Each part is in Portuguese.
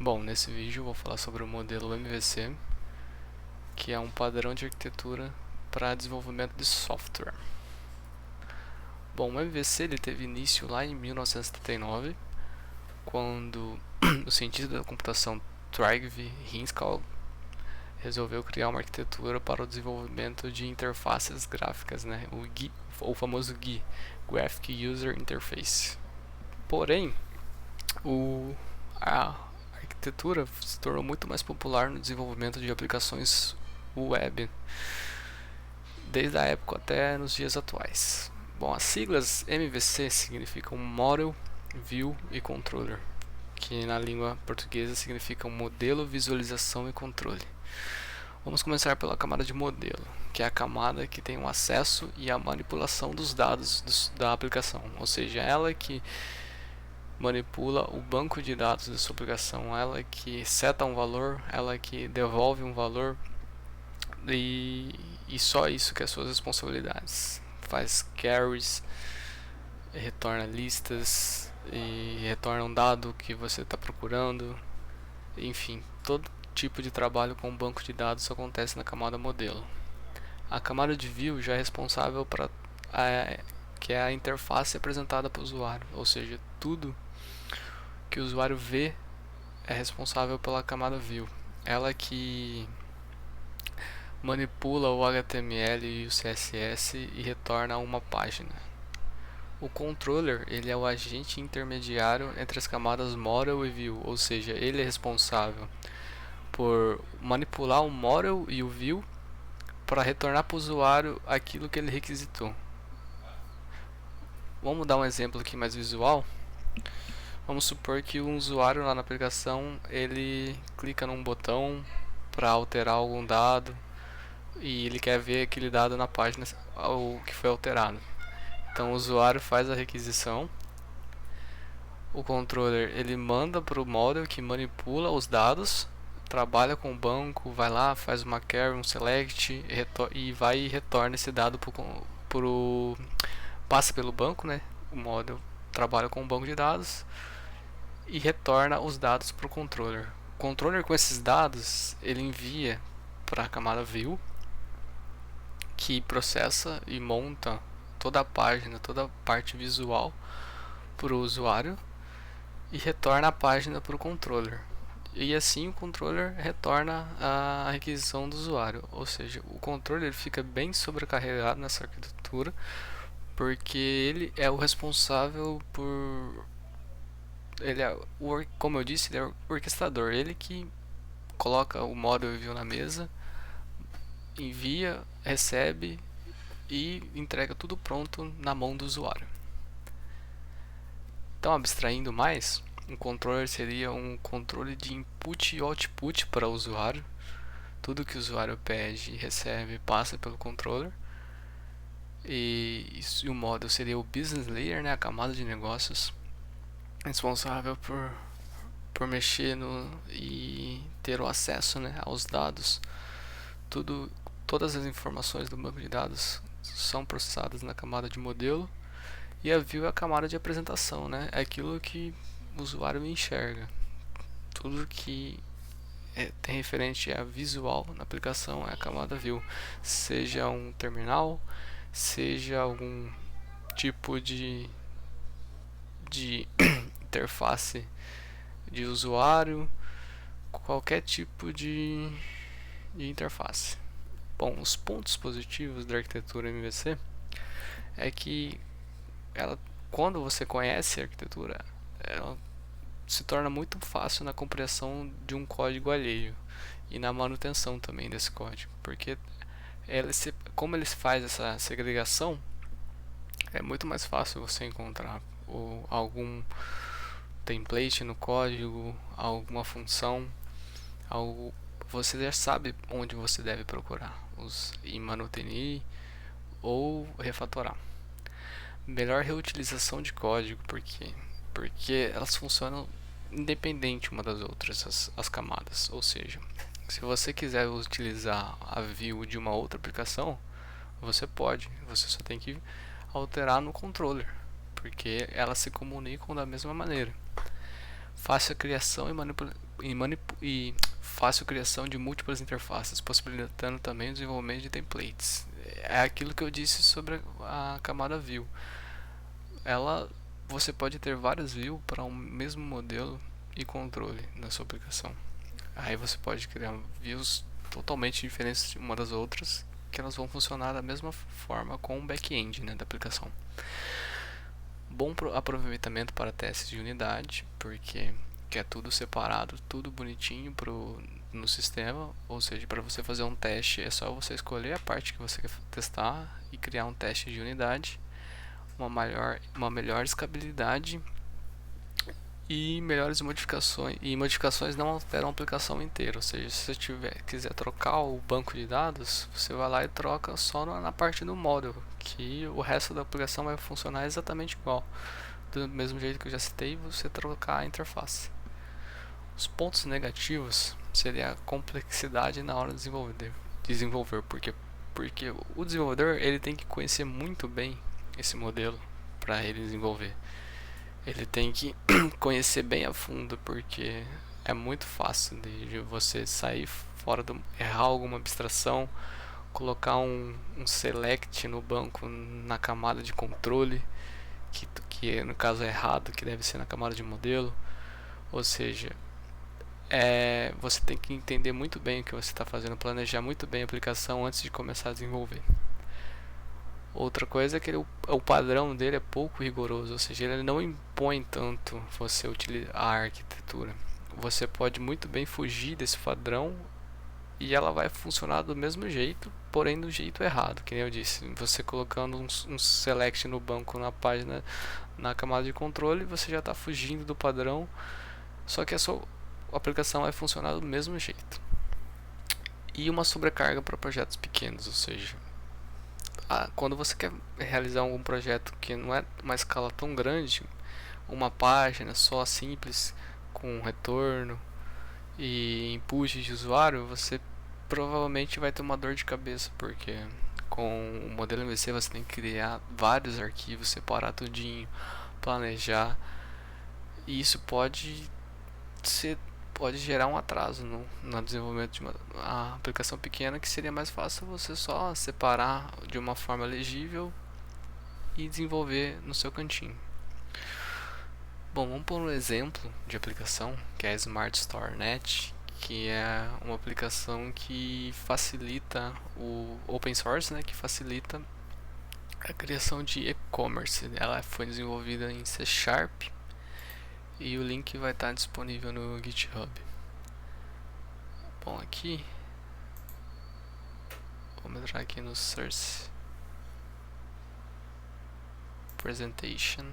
Bom, nesse vídeo eu vou falar sobre o modelo MVC, que é um padrão de arquitetura para desenvolvimento de software. Bom, o MVC ele teve início lá em 1979, quando o cientista da computação Trygve Hinskall resolveu criar uma arquitetura para o desenvolvimento de interfaces gráficas, né? O famoso GUI, Graphic User Interface. Porém, a arquitetura se tornou muito mais popular no desenvolvimento de aplicações web, desde a época até nos dias atuais. Bom, as siglas MVC significam Model, View e Controller, que na língua portuguesa significam Modelo, Visualização e Controle. Vamos começar pela camada de modelo, que é a camada que tem o acesso e a manipulação dos dados da aplicação, ou seja, ela que manipula o banco de dados da sua aplicação, ela que seta um valor, ela que devolve um valor e só isso que é suas responsabilidades. Faz carries, retorna listas e retorna um dado que você está procurando. Enfim, todo tipo de trabalho com banco de dados acontece na camada modelo. A camada de view já é responsável para que é a interface apresentada para o usuário, ou seja, tudo que o usuário vê é responsável pela camada view. Ela que manipula o HTML e o CSS e retorna uma página. O controller ele é o agente intermediário entre as camadas model e view, ou seja, ele é responsável por manipular o model e o view para retornar para o usuário aquilo que ele requisitou. Vamos dar um exemplo aqui mais visual. Vamos supor que um usuário lá na aplicação ele clica num botão para alterar algum dado e ele quer ver aquele dado na página o que foi alterado. Então o usuário faz a requisição, o controller ele manda para o model que manipula os dados, trabalha com o banco, vai lá, faz uma carry, um select e vai e retorna esse dado passa pelo banco, né? O model trabalha com o banco de dados e retorna os dados para o controller. O controller com esses dados ele envia para a camada view, que processa e monta toda a página, toda a parte visual para o usuário e retorna a página para o controller. E assim o controller retorna a requisição do usuário, ou seja, o controller fica bem sobrecarregado nessa arquitetura porque ele é o responsável por como eu disse, ele é o orquestrador, ele que coloca o model view na mesa, envia, recebe e entrega tudo pronto na mão do usuário. Então, abstraindo mais, um controller seria um controle de input e output para o usuário. Tudo que o usuário pede e recebe passa pelo controller. E o model seria o business layer, né, a camada de negócios, responsável por mexer e ter o acesso, né, aos dados. Todas as informações do banco de dados são processadas na camada de modelo. E a view é a camada de apresentação, né? É aquilo que o usuário enxerga. Tudo que tem referente a visual na aplicação é a camada view. Seja um terminal, seja algum tipo de interface de usuário, qualquer tipo de interface. Bom, os pontos positivos da arquitetura MVC é que quando você conhece a arquitetura, ela se torna muito fácil na compreensão de um código alheio e na manutenção também desse código, porque como ele faz essa segregação, é muito mais fácil você encontrar algum template no código, alguma função, você já sabe onde você deve procurar e manutenir ou refatorar. Melhor reutilização de código, porque elas funcionam independente uma das outras, as camadas, ou seja, se você quiser utilizar a view de uma outra aplicação, você pode, você só tem que alterar no controller, porque elas se comunicam da mesma maneira. Fácil a criação e fácil criação de múltiplas interfaces, possibilitando também o desenvolvimento de templates. É aquilo que eu disse sobre a camada view. Você pode ter várias views para um mesmo modelo e controle na sua aplicação. Aí você pode criar views totalmente diferentes uma das outras, que elas vão funcionar da mesma forma com o back-end, né, da aplicação. Bom aproveitamento para testes de unidade, porque é tudo separado, tudo bonitinho no sistema, ou seja, para você fazer um teste é só você escolher a parte que você quer testar e criar um teste de unidade, uma melhor escalabilidade e melhores modificações. E modificações não alteram a aplicação inteira, ou seja, se você quiser trocar o banco de dados, você vai lá e troca só na parte do model, que o resto da aplicação vai funcionar exatamente igual, do mesmo jeito que eu já citei, você trocar a interface. Os pontos negativos seria a complexidade na hora de desenvolver, porque o desenvolvedor ele tem que conhecer muito bem esse modelo para ele desenvolver. Ele tem que conhecer bem a fundo, porque é muito fácil de você sair errar alguma abstração, colocar um select no banco na camada de controle, que no caso é errado, que deve ser na camada de modelo. Ou seja, você tem que entender muito bem o que você está fazendo, planejar muito bem a aplicação antes de começar a desenvolver. Outra coisa é que o padrão dele é pouco rigoroso, ou seja, ele não impõe tanto você utilizar a arquitetura. Você pode muito bem fugir desse padrão e ela vai funcionar do mesmo jeito, porém do jeito errado, que nem eu disse. Você colocando um select no banco na página, na camada de controle, você já está fugindo do padrão, só que a sua aplicação vai funcionar do mesmo jeito. E uma sobrecarga para projetos pequenos, ou seja, quando você quer realizar algum projeto que não é uma escala tão grande, uma página só simples com retorno e input de usuário, você provavelmente vai ter uma dor de cabeça, porque com o modelo MVC você tem que criar vários arquivos, separar tudinho, planejar, e isso pode gerar um atraso no desenvolvimento de uma aplicação pequena, que seria mais fácil você só separar de uma forma legível e desenvolver no seu cantinho. Bom, vamos por um exemplo de aplicação, que é a Smart Store Net, que é uma aplicação que facilita o open source, né, que facilita a criação de e-commerce. Ela foi desenvolvida em C# e o link vai estar disponível no GitHub. Bom, aqui vamos entrar aqui no Source Presentation.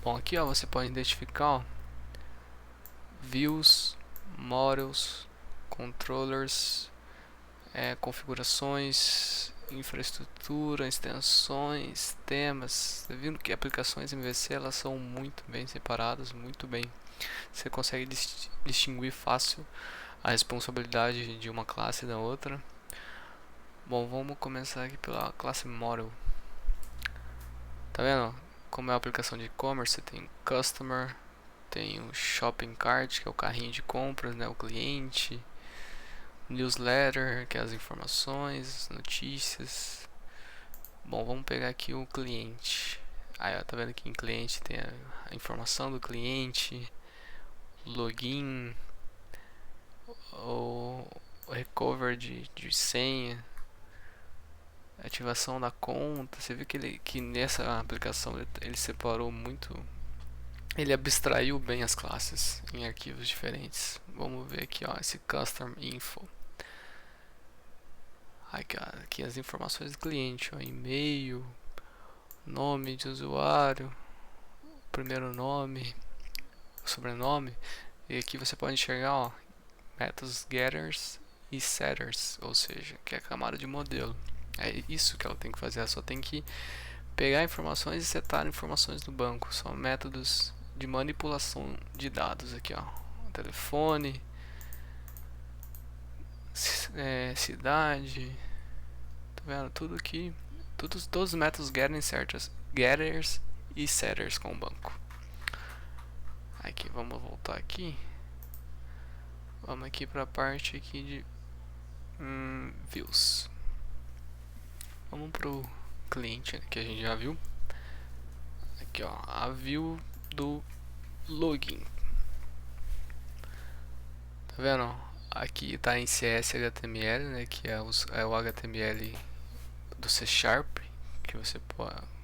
Bom, aqui você pode identificar views, models, controllers, configurações, infraestrutura, extensões, temas. Você viu que aplicações MVC elas são muito bem separadas, muito bem. Você consegue distinguir fácil a responsabilidade de uma classe da outra. Bom, vamos começar aqui pela classe Model. Tá vendo? Como é uma aplicação de e-commerce, tem o Customer, tem o Shopping Cart, que é o carrinho de compras, né, o cliente, Newsletter, que é as informações, notícias. Bom, vamos pegar aqui o cliente. Aí, ó, tá vendo que em cliente tem a informação do cliente, login, o recover de senha, ativação da conta. Você viu que nessa aplicação ele separou muito, ele abstraiu bem as classes em arquivos diferentes. Vamos ver aqui, ó, esse custom info. Aqui as informações do cliente, ó, e-mail, nome de usuário, primeiro nome, sobrenome. E aqui você pode enxergar, ó, métodos getters e setters, ou seja, que é a camada de modelo. É isso que ela tem que fazer, ela só tem que pegar informações e setar informações do banco. São métodos de manipulação de dados aqui, ó. Telefone, cidade, tá vendo? Tudo aqui, todos os métodos getters e setters com o banco. Aqui, vamos voltar aqui. Vamos aqui para a parte aqui de views. Vamos pro cliente, né, que a gente já viu. Aqui, ó, a view do login. Tá vendo? Aqui tá em CSHTML, né, que é o HTML do C#, que você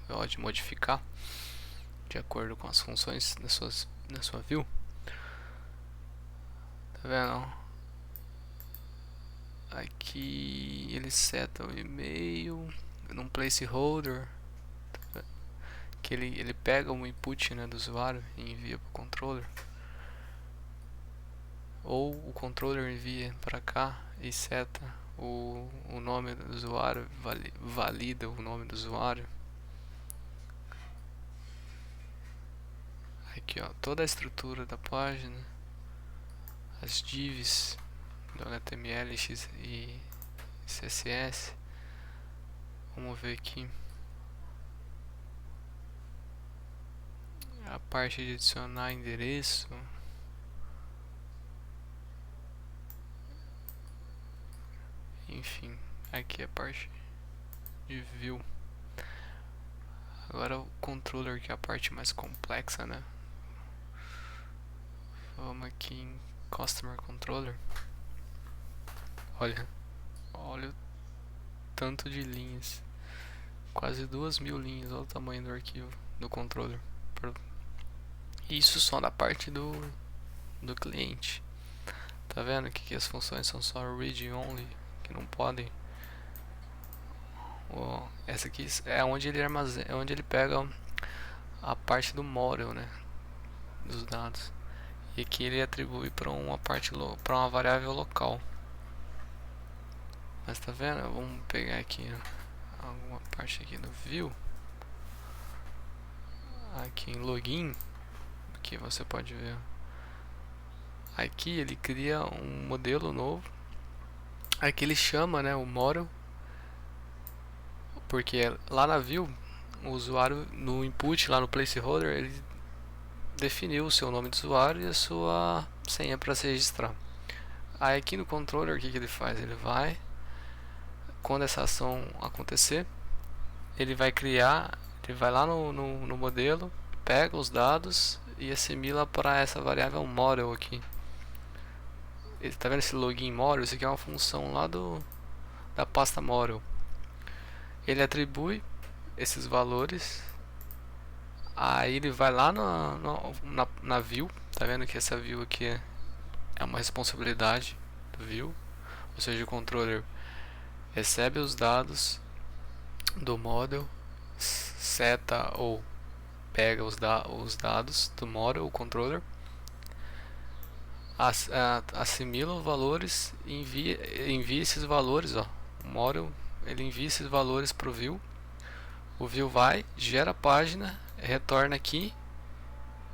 pode modificar de acordo com as funções na sua view. Tá vendo? Aqui ele seta o e-mail num placeholder, que ele pega o input, né, do usuário e envia para o controller, ou o controller envia para cá e seta o nome do usuário, valida o nome do usuário. Aqui, ó, toda a estrutura da página, as divs do HTML e CSS. Vamos ver aqui a parte de adicionar endereço. Enfim, aqui a parte de view. Agora o controller, que é a parte mais complexa, né? Vamos aqui em Customer Controller. Olha o tanto de linhas. Quase 2000 linhas. Olha o tamanho do arquivo do controller. Isso só na parte do cliente. Tá vendo que as funções são só read only, que não podem. Essa aqui é onde ele armazena, é onde ele pega a parte do model, né, dos dados. E aqui ele atribui para para uma variável local. Mas tá vendo? Vamos pegar aqui, ó, alguma parte aqui do view. Aqui em login, aqui você pode ver. Aqui ele cria um modelo novo. Aqui ele chama, né, o model, porque lá na view o usuário no input, lá no placeholder, ele definiu o seu nome de usuário e a sua senha para se registrar. Aí aqui no controller, o que ele faz? Ele vai, quando essa ação acontecer, ele vai lá no modelo, pega os dados e assimila para essa variável model aqui. Ele tá vendo esse login model? Isso aqui é uma função lá da pasta model. Ele atribui esses valores. Aí ele vai lá na view. Tá vendo que essa view aqui é uma responsabilidade do view, ou seja, o controller recebe os dados do model, seta ou pega os dados do model, o controller, assimila os valores e envia esses valores, ó. O model ele envia esses valores para o view vai, gera a página, retorna aqui,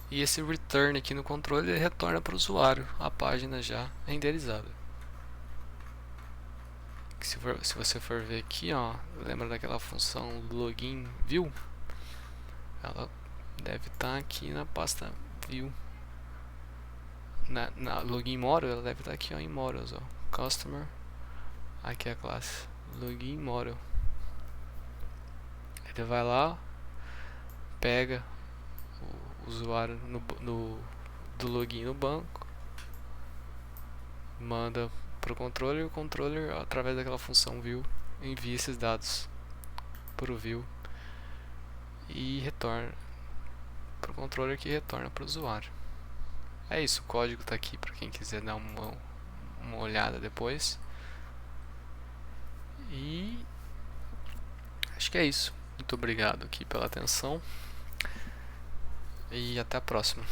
e esse return aqui no controle ele retorna para o usuário a página já renderizada. Se você for ver aqui, ó, lembra daquela função login view? Ela deve estar aqui na pasta view. Na login model, ela deve estar aqui, ó, em models, ó. Customer, aqui é a classe login model. Ele vai lá, pega o usuário do login no banco, manda para o controller, e o controller, através daquela função view, envia esses dados para o view e retorna para o controller, que retorna para o usuário. É isso, o código está aqui para quem quiser dar uma olhada depois. E acho que é isso. Muito obrigado aqui pela atenção e até a próxima.